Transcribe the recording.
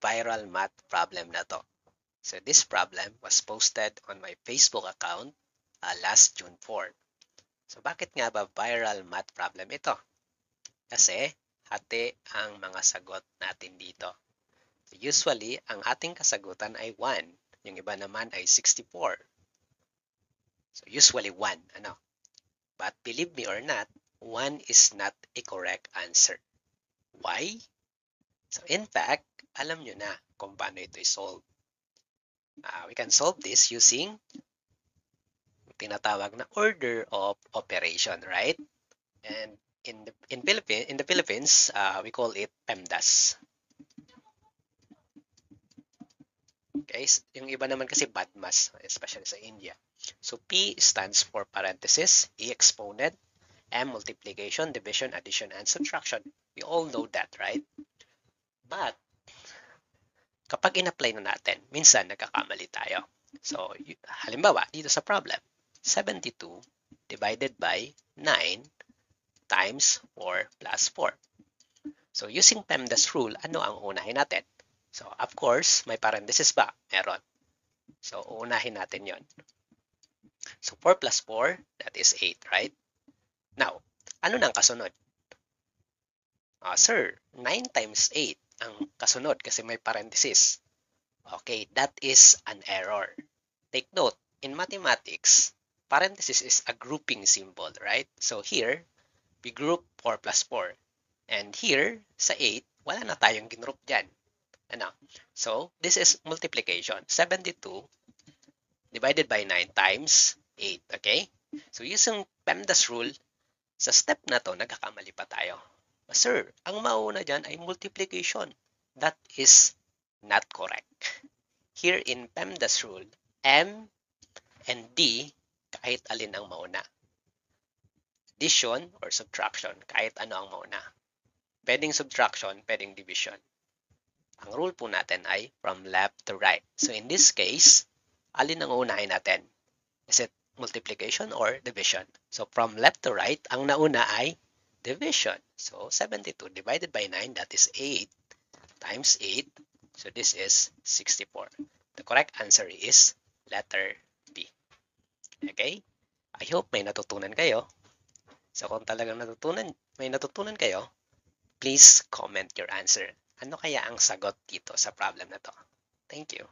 viral math problem na to. So this problem was posted on my Facebook account last June 4. So bakit nga ba viral math problem ito? Kasi hati ang mga sagot natin dito. So usually, ang ating kasagutan ay 1. Yung iba naman ay 64. So usually 1. Ano? But believe me or not, 1 is not a correct answer. Why? So in fact, alam nyo na kung paano ito i-solve. We can solve this using tinatawag na order of operation, right? And in the Philippines, we call it PEMDAS. Okay, yung iba naman kasi BADMAS, especially sa India. So P stands for parenthesis, E exponent, M multiplication, division, addition, and subtraction. We all know that, right? But kapag in-apply na natin, minsan nagkakamali tayo. So halimbawa, dito sa problem, 72 divided by 9 times 4 plus 4. So using PEMDAS rule, ano ang unahin natin? So of course, may parenthesis ba? Meron. So uunahin natin yon. So 4 plus 4, that is 8, right? Now, ano nang kasunod? Sir, 9 times 8 ang kasunod kasi may parenthesis. Okay, that is an error. Take note, in mathematics, parenthesis is a grouping symbol, right? So here, we group 4 plus 4. And here, sa 8, wala na tayong ginroup dyan. Ano? So, this is multiplication. 72 divided by 9 times 8. Okay? So, using PEMDAS rule, sa step na to, nagkakamali pa tayo. Sir, ang mauna dyan ay multiplication. That is not correct. Here in PEMDAS rule, M and D, kahit alin ang mauna. Addition or subtraction, kahit ano ang mauna. Pwedeng subtraction, pwedeng division. Ang rule po natin ay from left to right. So in this case, alin ang uunahin natin? Is it multiplication or division? So from left to right, ang nauna ay division. So 72 divided by 9, that is 8 times 8. So this is 64. The correct answer is letter B. Okay? I hope may natutunan kayo. So kung talagang may natutunan kayo, please comment your answer. Ano kaya ang sagot dito sa problem na to? Thank you.